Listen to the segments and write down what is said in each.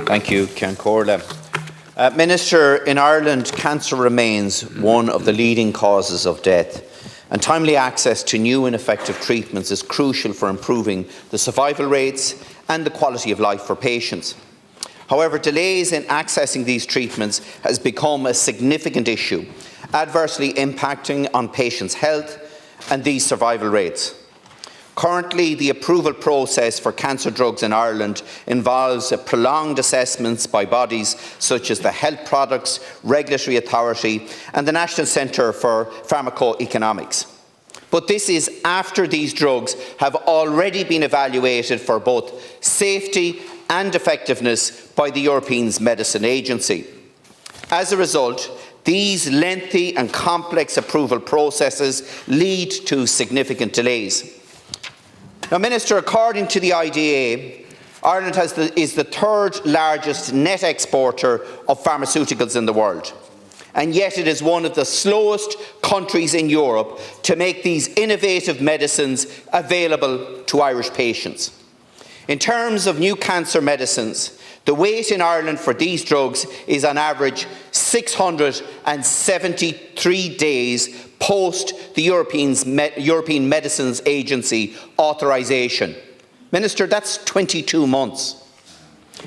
Thank you, Ceann Comhairle. Minister, in Ireland, cancer remains one of the leading causes of death, and timely access to new and effective treatments is crucial for improving the survival rates and the quality of life for patients. However, delays in accessing these treatments has become a significant issue, adversely impacting on patients' health and these survival rates. Currently, the approval process for cancer drugs in Ireland involves prolonged assessments by bodies such as the Health Products Regulatory Authority and the National Centre for Pharmacoeconomics. But this is after these drugs have already been evaluated for both safety and effectiveness by the European Medicines Agency. As a result, these lengthy and complex approval processes lead to significant delays. Now, Minister, according to the IDA, Ireland is the third largest net exporter of pharmaceuticals in the world, and yet it is one of the slowest countries in Europe to make these innovative medicines available to Irish patients. In terms of new cancer medicines, the wait in Ireland for these drugs is on average 673 days post the European Medicines Agency authorisation. Minister, that's 22 months.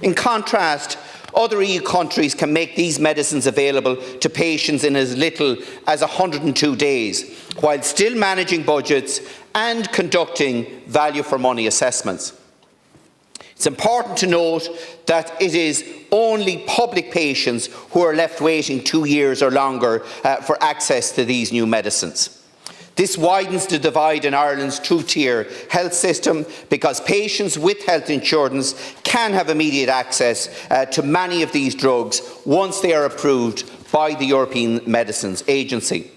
In contrast, other EU countries can make these medicines available to patients in as little as 102 days, while still managing budgets and conducting value for money assessments. It's important to note that it is only public patients who are left waiting 2 years or longer for access to these new medicines. This widens the divide in Ireland's two-tier health system because patients with health insurance can have immediate access to many of these drugs once they are approved by the European Medicines Agency.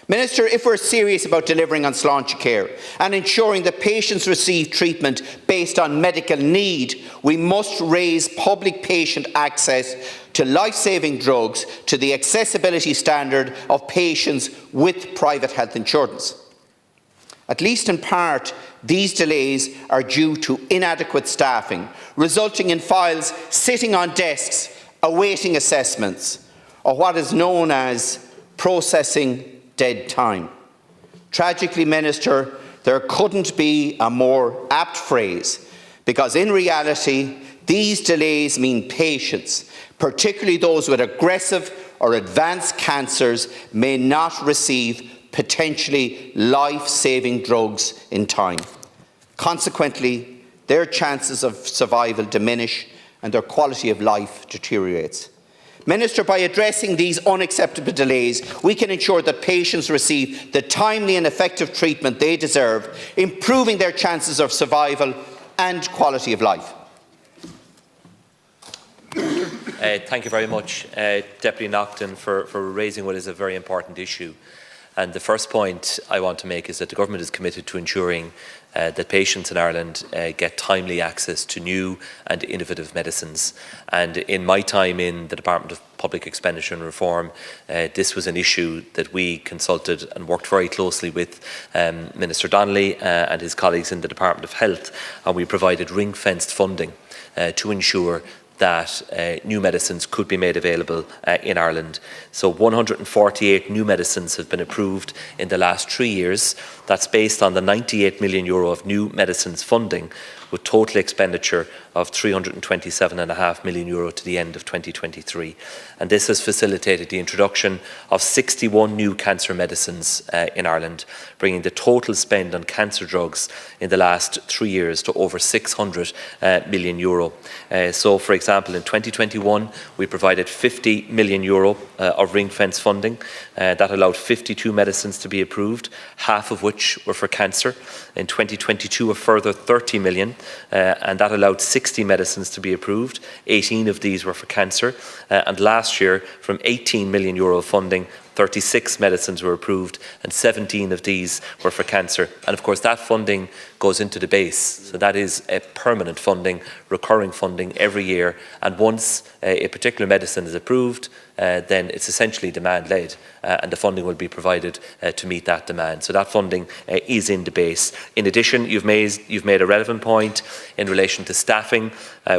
Minister, if we're serious about delivering on sláinte care and ensuring that patients receive treatment based on medical need, we must raise public patient access to life-saving drugs to the accessibility standard of patients with private health insurance. At least in part, these delays are due to inadequate staffing, resulting in files sitting on desks awaiting assessments, or what is known as processing dead time. Tragically, Minister, there couldn't be a more apt phrase, because in reality, these delays mean patients, particularly those with aggressive or advanced cancers, may not receive potentially life-saving drugs in time. Consequently, their chances of survival diminish and their quality of life deteriorates. Minister, by addressing these unacceptable delays, we can ensure that patients receive the timely and effective treatment they deserve, improving their chances of survival and quality of life. Thank you very much, Deputy Naughten, for raising what is a very important issue. And the first point I want to make is that the Government is committed to ensuring that patients in Ireland get timely access to new and innovative medicines. And in my time in the Department of Public Expenditure and Reform, this was an issue that we consulted and worked very closely with Minister Donnelly and his colleagues in the Department of Health, and we provided ring-fenced funding to ensure that new medicines could be made available in Ireland. So 148 new medicines have been approved in the last 3 years. That's based on the €98 million of new medicines funding, with total expenditure of €327.5 million to the end of 2023. And this has facilitated the introduction of 61 new cancer medicines in Ireland, bringing the total spend on cancer drugs in the last 3 years to over €600 million. So, for example, in 2021, we provided €50 million of ring-fence funding. That allowed 52 medicines to be approved, half of which were for cancer. In 2022, a further 30 million, and that allowed 60 medicines to be approved. 18 of these were for cancer. And last year, from €18 million funding, 36 medicines were approved, and 17 of these were for cancer. And of course that funding goes into the base, so that is a permanent funding, recurring funding every year, and once a particular medicine is approved, then it's essentially demand-led, and the funding will be provided to meet that demand. So that funding is in the base. In addition, you've made a relevant point in relation to staffing.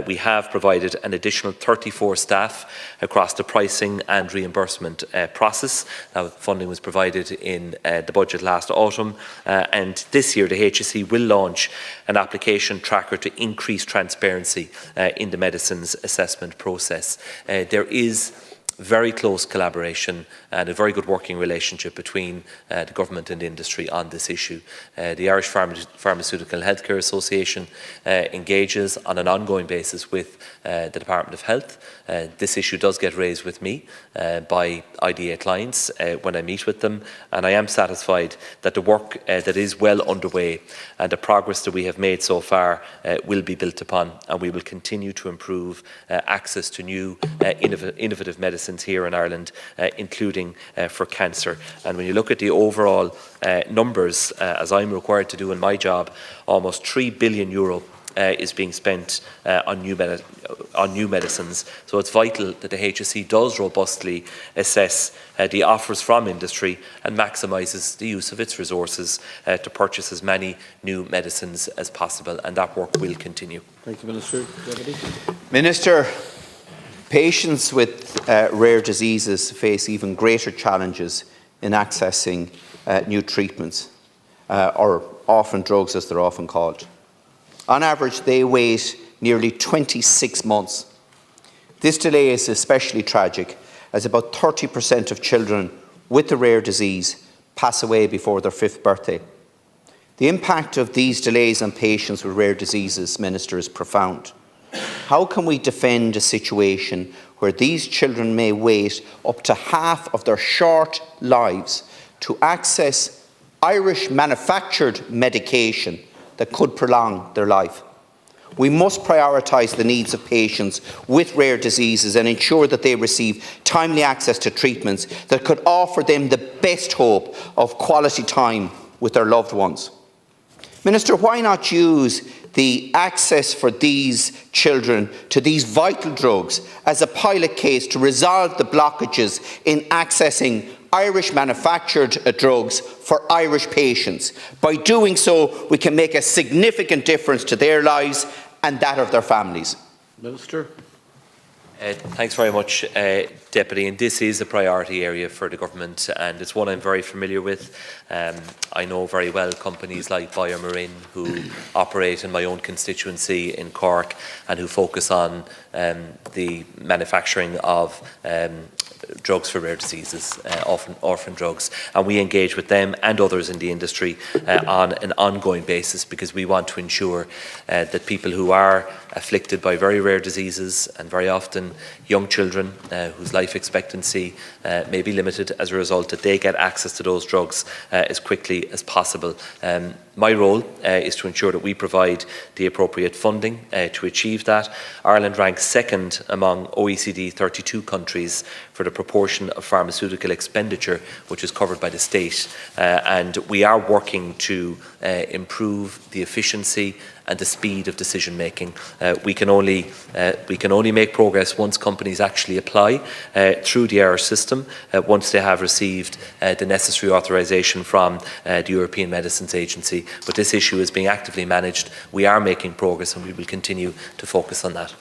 We have provided an additional 34 staff across the pricing and reimbursement process. Now, funding was provided in the budget last autumn, and this year the HSE will launch an application tracker to increase transparency in the medicines assessment process. There is very close collaboration and a very good working relationship between the government and the industry on this issue. The Irish Pharmaceutical and Healthcare Association engages on an ongoing basis with the Department of Health. This issue does get raised with me by IDA clients when I meet with them, and I am satisfied that the work that is well underway and the progress that we have made so far will be built upon, and we will continue to improve access to new innovative medicines here in Ireland, including for cancer. And when you look at the overall numbers, as I'm required to do in my job, almost €3 billion is being spent on new medicines. So it's vital that the HSE does robustly assess the offers from industry and maximises the use of its resources to purchase as many new medicines as possible, and that work will continue. Thank you, Minister. Deputy. Minister, patients with rare diseases face even greater challenges in accessing new treatments, or orphan drugs as they're often called. On average, they wait nearly 26 months. This delay is especially tragic, as about 30% of children with the rare disease pass away before their 5th birthday. The impact of these delays on patients with rare diseases, Minister, is profound. How can we defend a situation where these children may wait up to half of their short lives to access Irish manufactured medication that could prolong their life? We must prioritise the needs of patients with rare diseases and ensure that they receive timely access to treatments that could offer them the best hope of quality time with their loved ones. Minister, why not use the access for these children to these vital drugs as a pilot case to resolve the blockages in accessing Irish manufactured drugs for Irish patients? By doing so, we can make a significant difference to their lives and that of their families. Minister. Thanks very much, Deputy. And this is a priority area for the government, and it's one I'm very familiar with. I know very well companies like BioMarin, who operate in my own constituency in Cork and who focus on the manufacturing of drugs for rare diseases, orphan drugs, and we engage with them and others in the industry on an ongoing basis, because we want to ensure that people who are afflicted by very rare diseases, and very often young children whose life expectancy may be limited as a result, that they get access to those drugs as quickly as possible. My role is to ensure that we provide the appropriate funding to achieve that. Ireland ranks second among OECD 32 countries for the proportion of pharmaceutical expenditure which is covered by the state, and we are working to improve the efficiency and the speed of decision making. We can only make progress once companies actually apply through the Irish system, once they have received the necessary authorisation from the European Medicines Agency. But this issue is being actively managed. We are making progress, and we will continue to focus on that.